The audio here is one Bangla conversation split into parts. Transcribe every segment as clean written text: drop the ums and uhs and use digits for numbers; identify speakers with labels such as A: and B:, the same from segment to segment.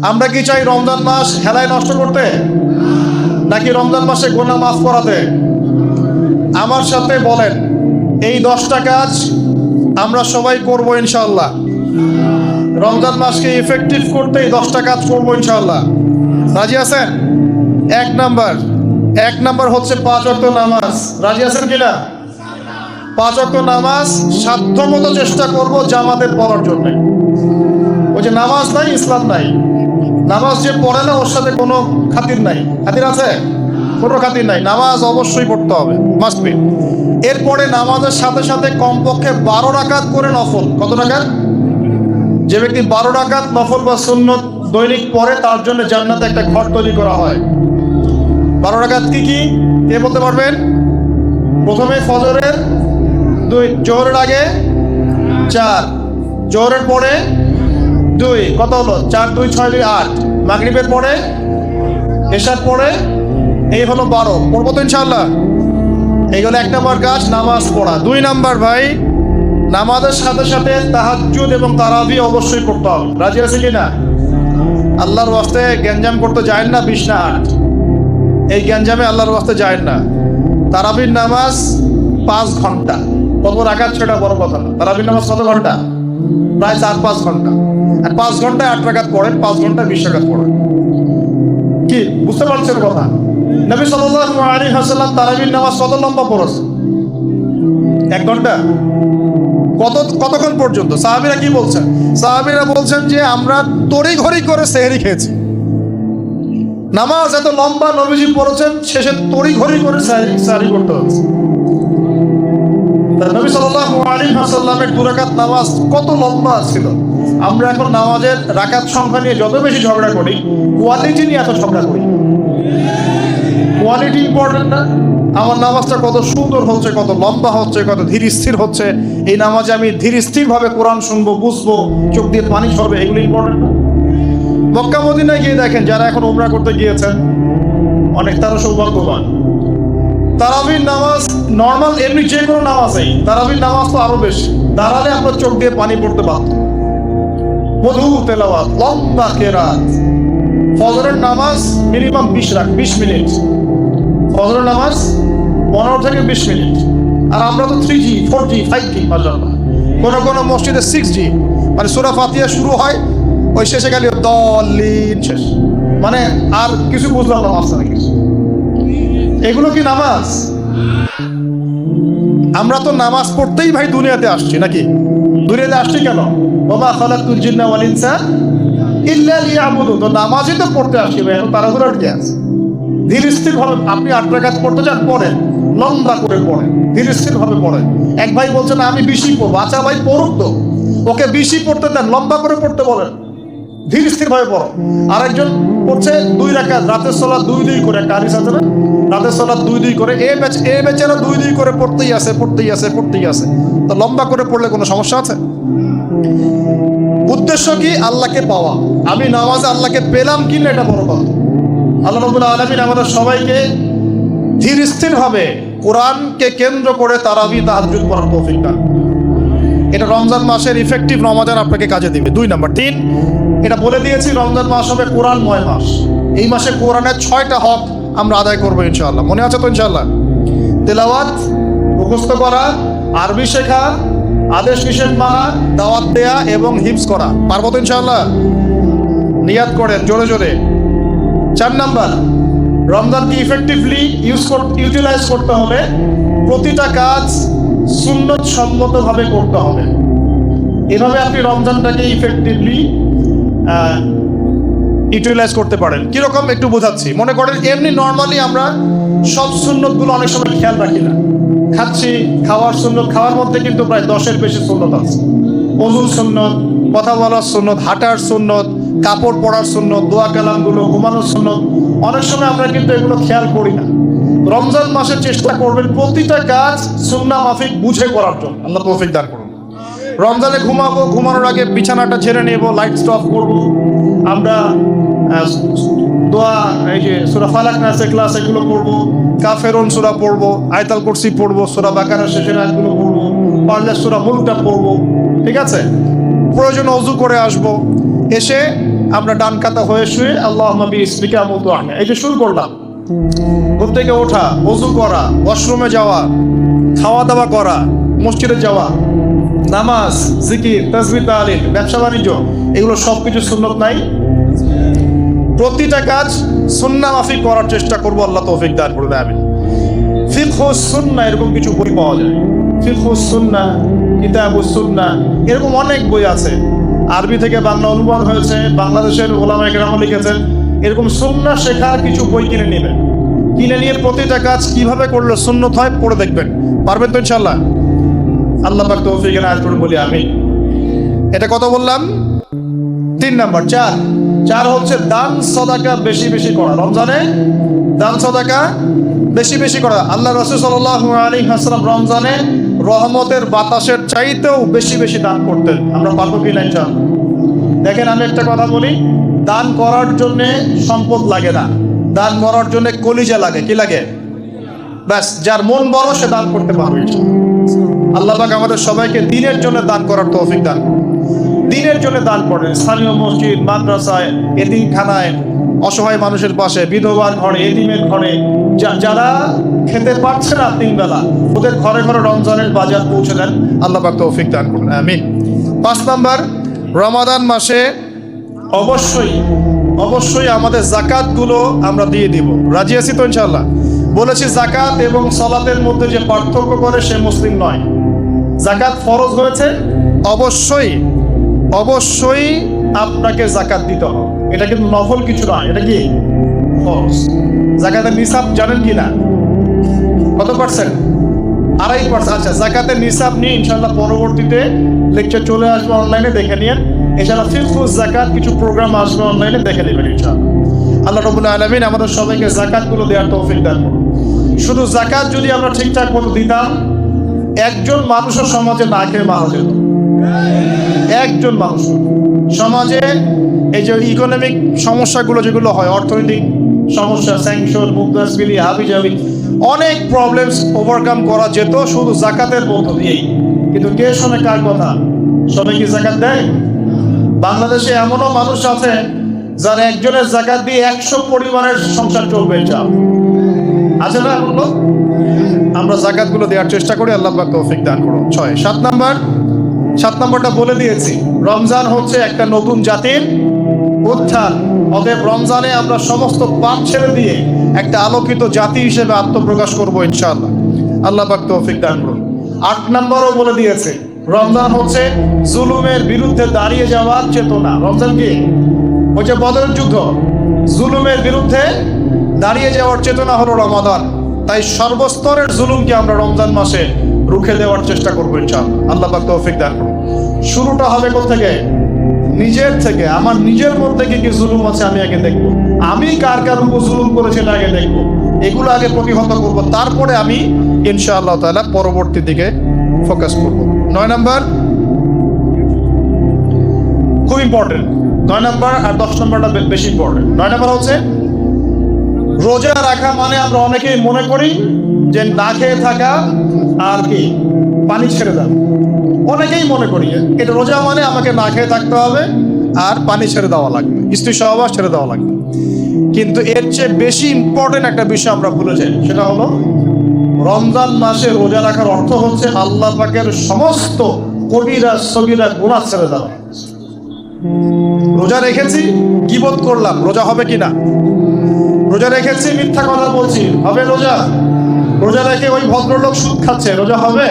A: আমরা কি চাই রমজান মাস হেলায় নষ্ট করতে, নাকি রমজান মাসে গুনাহ মাফ করাতে? আমার সাথে বলেন, এই 10টা কাজ আমরা সবাই করব ইনশাআল্লাহ। রমজান মাসকে ইফেক্টিভ করতে এই 10টা কাজ করব ইনশাআল্লাহ। রাজি আছেন? এক নাম্বার হচ্ছে 5 ওয়াক্ত নামাজ। রাজি আছেন কিনা? 5 ওয়াক্ত নামাজ সাধ্যমতো চেষ্টা করব জামাতে পড়ার জন্য। ওই যে নামাজ নাই ইসলাম নাই, নামাজ যে পড়ে না ওর সাথে কোনো খাতির নাই। খাতির আছে? কোনো খাতির নাই। নামাজ অবশ্যই পড়তে হবে, মাস্ট বি। এরপরে নামাজের সাথে সাথে কমপক্ষে 12 রাকাত করে নফল। কত রাকাত? যে ব্যক্তি 12 রাকাত নফল বা সুন্নত দৈনিক পড়ে তার জন্য জান্নাতে একটা ঘর তৈরি করা হয়। 12 রাকাত কি কি কে বলতে পারবেন? প্রথমে ফজরের 2, জোহরের আগে 4, জোহরের পরে 2, কত হলো? 4, 2, 6, 2, 8। মাগরিবের পরে, এশার পরে, এই হলো 12। পড়বো তো ইনশাআল্লাহ। এইগুলো 1 নম্বর কাজ, নামাজ পড়া। 2 নম্বর ভাই, নামাজের সাথে সাথে তাহাজ্জুদ এবং তারাবি অবশ্যই পড়তে হবে। রাজি আছে কিনা? আল্লাহর ওয়াস্তে গ্যাঞ্জাম করতে যায় না 20 না 8, এই গ্যাঞ্জামে আল্লাহর ওয়াস্তে যায় না। তারাবির নামাজ 5 ঘন্টা। কত রাকাত সেটা বড় কথা না। তারাবির নামাজ কত ঘন্টা? প্রায় 4-5 ঘন্টা। আর 5 ঘন্টায় 8 রাকাত পড়েন, 5 ঘন্টায় 20 রাকাত পড়েন। কি বুঝতে পারছেন কথা? নবী সাল্লাল্লাহু আলাইহি ওয়াসাল্লাম তারাবির নামাজ কত লম্বা পড়েছে? 1 ঘন্টা। কতক্ষণ পর্যন্ত? সাহাবীরা কি বলছেন? সাহাবীরা বলছেন যে আমরা তড়িঘড়ি করে সেহরি খেয়েছি। নামাজ এত লম্বা নবীজি পড়েছেন, শেষে তড়িঘড়ি করে সেহরি করতে হচ্ছে। নবী সাল্লাল্লাহু আলাইহি ওয়াসাল্লামের 2 রাকাত নামাজ কত লম্বা ছিল। আমরা এখন নামাজের রাকাত সংখ্যা নিয়ে যত বেশি ঝগড়া করি, কোয়ালিটি নিয়ে এত ঝগড়া করি। কোয়ালিটি ইম্পর্টেন্ট না? আমার নামাজটা কত সুন্দর হচ্ছে, কত লম্বা হচ্ছে, কত ধীর স্থির হচ্ছে, এই নামাজে আমি ধীর স্থির ভাবে কোরআন শুনবো, বুঝবো, চোখ দিয়ে পানি ঝরবে, এগুলো ইম্পর্টেন্ট না? মক্কা মদিনায় গিয়ে দেখেন, যারা এখন উমরা করতে গিয়েছেন অনেক, তারা সৌভাগ্যবান। তারাবির নামাজ নর্মাল এমনি যে কোনো নামাজেই, তারাবির নামাজ তো আরো বেশি। দাঁড়ালে আমরা চোখ দিয়ে পানি পড়তে বাধ্য। মধু তেলাওয়াত, লম্বা কেরাত। ফজরের নামাজ মিনিমাম 20 মিনিট। ফজরের নামাজ 15 থেকে 20 মিনিট। আর আমরা তো 3G 4G 5G মাশাআল্লাহ। কোন মসজিদে 6G, মানে সূরা ফাতিহা শুরু হয়, ওই শেষে গেলে দলিন শেষ, মানে আর কিছু বুঝলাম না মাঝখানে কিছু। এগুলো কি নামাজ? আমরা তো নামাজ পড়তেই ভাই দুনিয়াতে আসছি, নাকি? দুনিয়াতে আসছি কেন? ওয়া মা খালাকতুল জিন্না ওয়াল ইনসা ইল্লা লিয়াবুদুন। তো নামাজই তো পড়তে আসছি ভাই, এখন তাড়াহুড়া কি আছে? ধীর স্থির ভাবে আপনি 8 রাকাত পড়তে চান, পড়েন, লম্বা করে পড়েন, ধীর স্থির ভাবে পড়েন। এক ভাই বলছে না আমি 20 পড়বো। আচ্ছা ভাই পড়ুক তো, ওকে 20 পড়তে দেন, লম্বা করে পড়তে বলেন, ধীর স্থির ভাবে পড়ো। আরেকজন পড়ছে 2 রাকাত, রাতের সালাত 2-2 করে, একটা হাদিস আছে না, রাতের সালাত 2-2 করে। এ বেচারা 2-2 করে পড়তেই আছে। তো লম্বা করে পড়লে কোনো সমস্যা আছে? উদ্দেশ্য কি? আল্লাহকে পাওয়া। আমি নামাজে আল্লাহকে পেলাম কিনা এটা বড় কথা। আল্লাহ রাব্বুল আলামিন আমাদের সবাইকে ধীর স্থির ভাবে কোরআনকে কেন্দ্র করে তারাবি তাহাজ্জুদ পড়ার তৌফিক দান। এটা রমজান মাসের ইফেক্টিভ রমাদান আপনাকে কাজে দিবে। 2 নাম্বার। 3, এটা বলে দিয়েছি, রমজান মাস হবে কোরআনময় মাস। এই মাসে কোরআনের 6টা হক আমরা আদায় করবো ইনশাআল্লাহ। মনে আছে তো ইনশাআল্লাহ? তেলাওয়াত, মুখস্থ করা, আরবি শেখা, আদেশ নিষেধ মানা, দাওয়াত দেয়া এবং হিফজ করা। পারবো তো ইনশাআল্লাহ? নিয়াত করেন জোরে জোরে। 4 নাম্বার, রমজানকে ইফেক্টিভলি ইউটিলাইজ করতে হবে। প্রতিটা কাজ সুন্নত সম্মতভাবে করতে হবে। এভাবে আপনি রমজানটাকে ইফেক্টিভলি ইউটিলাইজ করতে পারেন। কিরকম একটু বোঝাচ্ছি। মনে করেন এমনি নর্মালি আমরা সব সুন্নতগুলো অনেক সময় খেয়াল রাখি না। খাচ্ছি, খাওয়ার সুন্নত, খাওয়ার মধ্যে কিন্তু প্রায় 10-এর বেশি সুন্নত আছে। ওযুর সুন্নত, কথা বলার সুন্নত, হাঁটার সুন্নত, কাপড় পরার সুন্নত, দোয়া কালামগুলো, ঘুমানোর সুন্নত, অনেক সময় আমরা কিন্তু এগুলো খেয়াল করি না। রমজান মাসে চেষ্টা করবেন প্রতিটা কাজ সুন্নাহ মাফিক বুঝে করার জন্য। আল্লাহ তৌফিক দান করুন। রমজানে ঘুমাবো, ঘুমানোর আগে বিছানাটা ঝেড়ে নেব, লাইট অফ করবো, আমরা দোয়া, এই যে সূরা ফালাক নাস ইখলাস এগুলো পড়বো, কাফেরুন সূরা পড়বো, আয়াতুল কুরসি পড়বো, সূরা বাকারা শেষের আয়াতগুলো পড়বো, পারলে সূরা মুলকটা পড়বো। ঠিক আছে? প্রয়োজন ওযু করে আসবো, এসে আমরা ডান কাতা হয়ে শুয়ে আল্লাহুম্মা বিইসমিকা আমুতু ওয়া আহয়া, এই যে শুরু করলাম। ঘুম থেকে ওঠা, ওযু করা, ওয়াশরুমে যাওয়া, খাওয়া দাওয়া করা, মসজিদে যাওয়া, নামাজ, জিকির, তাসবিহ, তাহলিল, ব্যবসা বাণিজ্য, এগুলো সবকিছু সুন্নত নাই? প্রতিটা কাজ সুন্নাহ মাফিক করার চেষ্টা করব, আল্লাহ তৌফিক দান করবে। আমিন। ফিকহুস সুন্নাহ এরকম কিছু বই পাওয়া যায়, ফিকহুস সুন্নাহ, কিতাবুস সুন্নাহ, এরকম অনেক বই আছে। আরবি থেকে বাংলা অনুবাদ হয়েছে, বাংলাদেশের ওলামায়ে কেরাম লিখেছেন। এরকম সুন্নাহ শেখার কিছু বই কিনে নেবেন, কিনে নিয়ে প্রতিটা কাজ কিভাবে করলে সুন্নত হয় পড়ে দেখবেন। পারবেন তো ইনশাআল্লাহ? আল্লাহ পাক তৌফিক দান করুন বলি আমিন। এটা কত বললাম? 3 নাম্বার। 4 হচ্ছে দান সদাকা বেশি বেশি করা। রমজানে দান সদাকা বেশি বেশি করা। আল্লাহ রাসূল সাল্লাল্লাহু আলাইহি ওয়াসাল্লাম রমজানে রহমতের বাতাসের চাইতেও বেশি বেশি দান করতেন। আমরা পারবো কি না ইনশাআল্লাহ? দেখেন, আমি একটা কথা বলি, দান করার জন্যে সম্পদ লাগে না, দান করার জন্য কলিজা লাগে। কি লাগে? ব্যাস, যার মন বড় সে দান করতে পারবে। আল্লাহ পাক আমাদের সবাইকে দিনের জন্য দান করার তৌফিক দান করুন। দিনের জন্য দান করেন, স্থানীয় মসজিদ, মাদ্রাসায়, এতিমখানায়, অসহায় মানুষের পাশে, বিধবার ঘরে, এতিমের ঘরে, যারা খেতে পারছে না 3 বেলা, ওদের ঘরে ঘরে রমজানের বাজার পৌঁছে দেন। আল্লাহ পাক তৌফিক দান করুন। আমিন। 5 নাম্বার, রমাদান মাসে অবশ্যই অবশ্যই আমাদের জাকাতগুলো আমরা দিয়ে দিব। রাজি আছি তো ইনশাআল্লাহ? বলেছি জাকাত এবং সালাতের মধ্যে যে পার্থক্য করে সে মুসলিম নয়। জাকাত ফরজ হয়েছে, অবশ্যই অবশ্যই আপনাকে জাকাত দিতে হবে। এটা কিন্তু নফল কিছু নয়, এটা কি ফরজ। জাকাতের নিসাব জানেন কি না? কত পার্সেন্ট? 2.5%। আচ্ছা, জাকাতের নিসাব নিয়ে ইনশাআল্লাহ পরবর্তীতে লেকচার চলে আসবে, অনলাইনে দেখে নিন। এছাড়া ফিকহুস যাকাত কিছু প্রোগ্রাম আসবে, অনলাইনে দেখে নেবেন ইনশাআল্লাহ। আল্লাহ রাব্বুল আলামিন আমাদের সবাইকে যাকাতগুলো দেওয়ার তৌফিক দান করুন। শুধু যাকাত যদি আমরা ঠিকঠাক মতো দিতাম, একজন মানুষও সমাজে না খেয়ে মারা যেত। একজন মানুষ সমাজে, এই যে ইকোনমিক সমস্যাগুলো যেগুলো হয়, অর্থনৈতিক সমস্যা, স্যাংশন, মুদ্রাস্ফীতি, হাবিজাবি, অনেক প্রবলেমস ওভারকাম করা যেত শুধু যাকাতের মধ্য দিয়েই। কিন্তু কে শোনে কার কথা? সবাই কি যাকাত দেয়? বাংলাদেশে এমনও মানুষ আছে যারা একজনের যাকাত দিয়ে 100 পরিবারের সংসার চলবে। আছে না? এগুলো আমরা যাকাতগুলো দেওয়ার চেষ্টা করি। আল্লাহ পাক তৌফিক দান করুন। 6। 7 নাম্বারটা বলে দিয়েছি, রমজান হচ্ছে একটা নতুন জাতির উত্থান। অতএব রমজানে আমরা সমস্ত পাপ ছেড়ে দিয়ে একটা আলোকিত জাতি হিসেবে আত্মপ্রকাশ করবো ইনশাআল্লাহ। আল্লাহ পাক তৌফিক দান করুন। 8 নাম্বারও বলে দিয়েছে, রমজান হচ্ছে জুলুমের বিরুদ্ধে দাঁড়িয়ে যাওয়ার চেতনা। রমজান কি? ওই যে বদরের যুদ্ধ, জুলুমের বিরুদ্ধে দাঁড়িয়ে যাওয়ার চেতনা হলো রমাদান। তাই সর্বস্তরের জুলুমকে আমরা রমজান মাসে রুখে দেওয়ার চেষ্টা করবো ইনশাআল্লাহ। আল্লাহ পাক তৌফিক দান করুন। শুরুটা হবে কোথা থেকে? নিজের থেকে। আমার নিজের মধ্যে কি কি জুলুম আছে আমি আগে দেখবো, আমি কার কার উপর জুলুম করেছি এটা আগে দেখবো, এগুলো আগে প্রতিহত করবো, তারপরে আমি ইনশাআল্লাহ তাআলা পরবর্তী দিকে ফোকাস করবো। 9 নাম্বার খুব ইম্পর্টেন্ট। 9 নাম্বার আর 10 নাম্বারটা বেশি ইম্পর্টেন্ট। 9 নাম্বার হচ্ছে রোজা রাখা মানে আমরা অনেকেই মনে করি যে না খেয়ে থাকা আর কি পানি ছেড়ে দেওয়া। অনেকেই মনে করি এটা রোজা মানে আমাকে না খেয়ে থাকতে হবে আর পানি ছেড়ে দেওয়া লাগবে, স্ত্রী সহবাস ছেড়ে দেওয়া লাগবে। কিন্তু এর চেয়ে বেশি ইম্পর্টেন্ট একটা বিষয় আমরা ভুলে যাই, সেটা হলো রমজান মাসে রোজা রাখার অর্থ হচ্ছে আল্লাহ পাকের সমস্ত কবিরা সগীরা গুনাহ ছেড়ে দেওয়া। রোজা রেখেছি, গীবত করলাম, রোজা হবে কিনা? রোজা রেখেছি, মিথ্যা কথা বলছি, হবে রোজা? রোজা রেখে ওই ভদ্রলোক সুদ খাচ্ছে, রোজা হবে?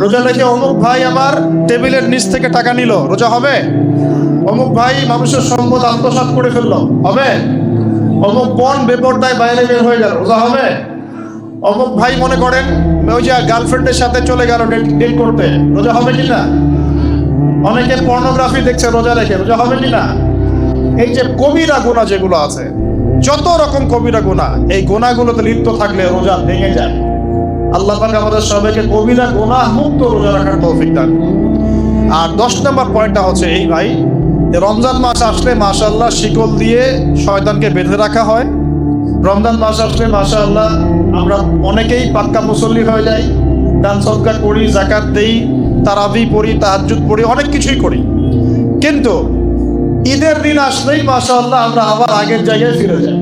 A: রোজা রেখে অমুক ভাই আমার টেবিলের নিচ থেকে টাকা নিল, রোজা হবে? অমুক ভাই মানুষের সম্পদ আত্মসাৎ করে ফেললো, হবে? অমুক বোন বেপরদায় বাইরে বের হয়ে গেল, রোজা হবে? অমুক ভাই মনে করেন ওই যে গার্লফ্রেন্ডের সাথে চলে গেল ডেট করতে, রোজা হবে কিনা? অনেকে পর্নোগ্রাফি দেখছে রোজা রেখে, রোজা হবে কিনা? এই যে কবিরা গুনাহ যেগুলো আছে, যত রকম কবিরা গুনাহ, এই গুনাহগুলোতে লিপ্ত থাকলে রোজা ভেঙে যায়। আল্লাহ পাক আমাদের সবাইকে কবিরা গুনাহ মুক্ত রোজা রাখার তৌফিক দান। আর 10 নম্বর পয়েন্টটা হচ্ছে এই ভাই, রমজান মাস আসলে মাশাআল্লাহ শিকল দিয়ে শয়তানকে বেঁধে রাখা হয়। রমজান মাস আসলে মাশাআল্লাহ আমরা অনেকেই পাক্কা মুসল্লি হয়ে যাই, দান সদকা করি, যাকাত দেই, তারাবি পড়ি, তাহাজ্জুদ পড়ি, অনেক কিছুই করি। কিন্তু ঈদের দিন আসলেই মাশাআল্লাহ আমরা আবার আগের জায়গায় ফিরে যাই।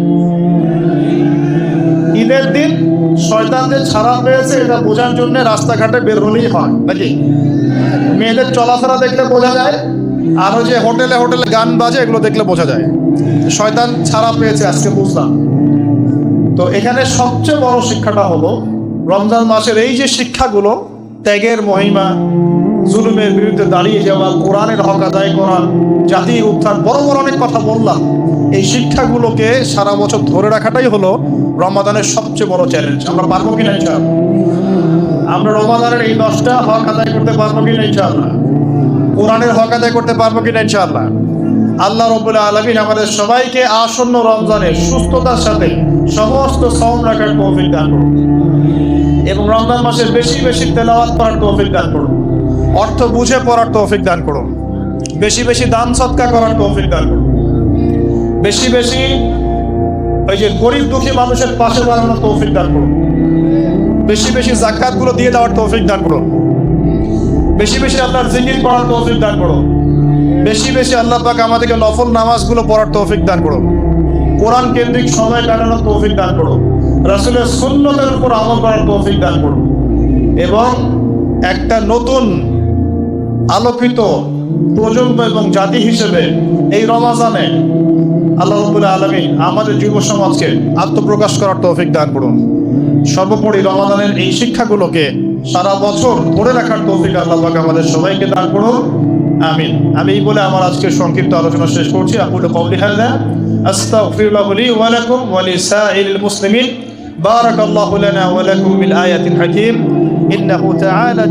A: ঈদের দিন শয়তানদের ছাড়া পেয়েছে এটা বোঝার জন্য রাস্তাঘাটে বের হলেই হয় নাকি? মেয়েদের চলাফেরা দেখলে বোঝা যায়, আরো যে হোটেলে হোটেলে গান বাজে এগুলো দেখলে বোঝা যায় শয়তান ছাড়া পেয়েছে, আজকে বুঝলাম। তো এখানে সবচেয়ে বড় শিক্ষাটা হলো রমজান মাসের এই যে শিক্ষাগুলো, ত্যাগের মহিমা, জুলুমের বিরুদ্ধে দাঁড়িয়ে যাওয়া, কোরআনের হক আদায় করা, জাতির উত্থান, বড় বড় অনেক কথা বললাম। এই শিক্ষাগুলোকে সারা বছর ধরে রাখাটাই হলো রমাদানের সবচেয়ে বড় চ্যালেঞ্জ। আমরা পারবো কিনা ইনশাআল্লাহ? আমরা রমাদানের এই 10টা হক আদায় করতে পারবো কিনা ইনশাআল্লাহ? কোরআনের হক আদায় করতে পারবো কিনা ইনশাআল্লাহ? আল্লাহ রাব্বুল আলামিন আমাদের সবাইকে আসন্ন রমজানে সুস্থতার সাথে সমস্ত সওম রাখার তৌফিক দান করুন এবং রমজান মাসে বেশি বেশি তেলাওয়াত করার তৌফিক দান করুন, অর্থ বুঝে পড়ার তৌফিক দান করুন, বেশি বেশি দান সদকা করার তৌফিক দান করুন, বেশি বেশি ওই যে গরিব দুঃখী মানুষের পাশে দাঁড়ানোর তৌফিক দান করুন, বেশি বেশি যাকাতগুলো দিয়ে দেওয়ার তৌফিক দান করুন, বেশি বেশি আল্লাহর জিকির করার তৌফিক দান করুন, বেশি বেশি আল্লাহ পাক আমাদেরকে নফল নামাজগুলো পড়ার তৌফিক দান করুন, কোরআন কেন্দ্রিক সময় কাটানোর তৌফিক দান করুন, রাসূলের সুন্নতের উপর আমল করার তৌফিক দান করুন এবং একটা নতুন আলোকিত প্রজন্ম এবং জাতি হিসেবে এই রমাজানে আল্লাহ রাব্বুল আলামিন আমাদের যুব সমাজকে আত্মপ্রকাশ করার তৌফিক দান করুন। সর্বোপরি রমাদানের এই শিক্ষাগুলোকে সারা বছর ধরে রাখার তৌফিক আল্লাহ পাক আমাদের সবাইকে দান করুন, আমিন। আমি এই বলে আমার আজকের সংক্ষিপ্ত আলোচনা শেষ করছি। আকুলু কওলি হাযা আস্তাগফিরুল্লাহ লি ওয়া লাকুম ওয়া লিসাইরিল মুসলিমিন। বারাকাল্লাহু লানা ওয়া লাকুম বিল আয়াতিল হাকীম ইন্নাহু তাআলা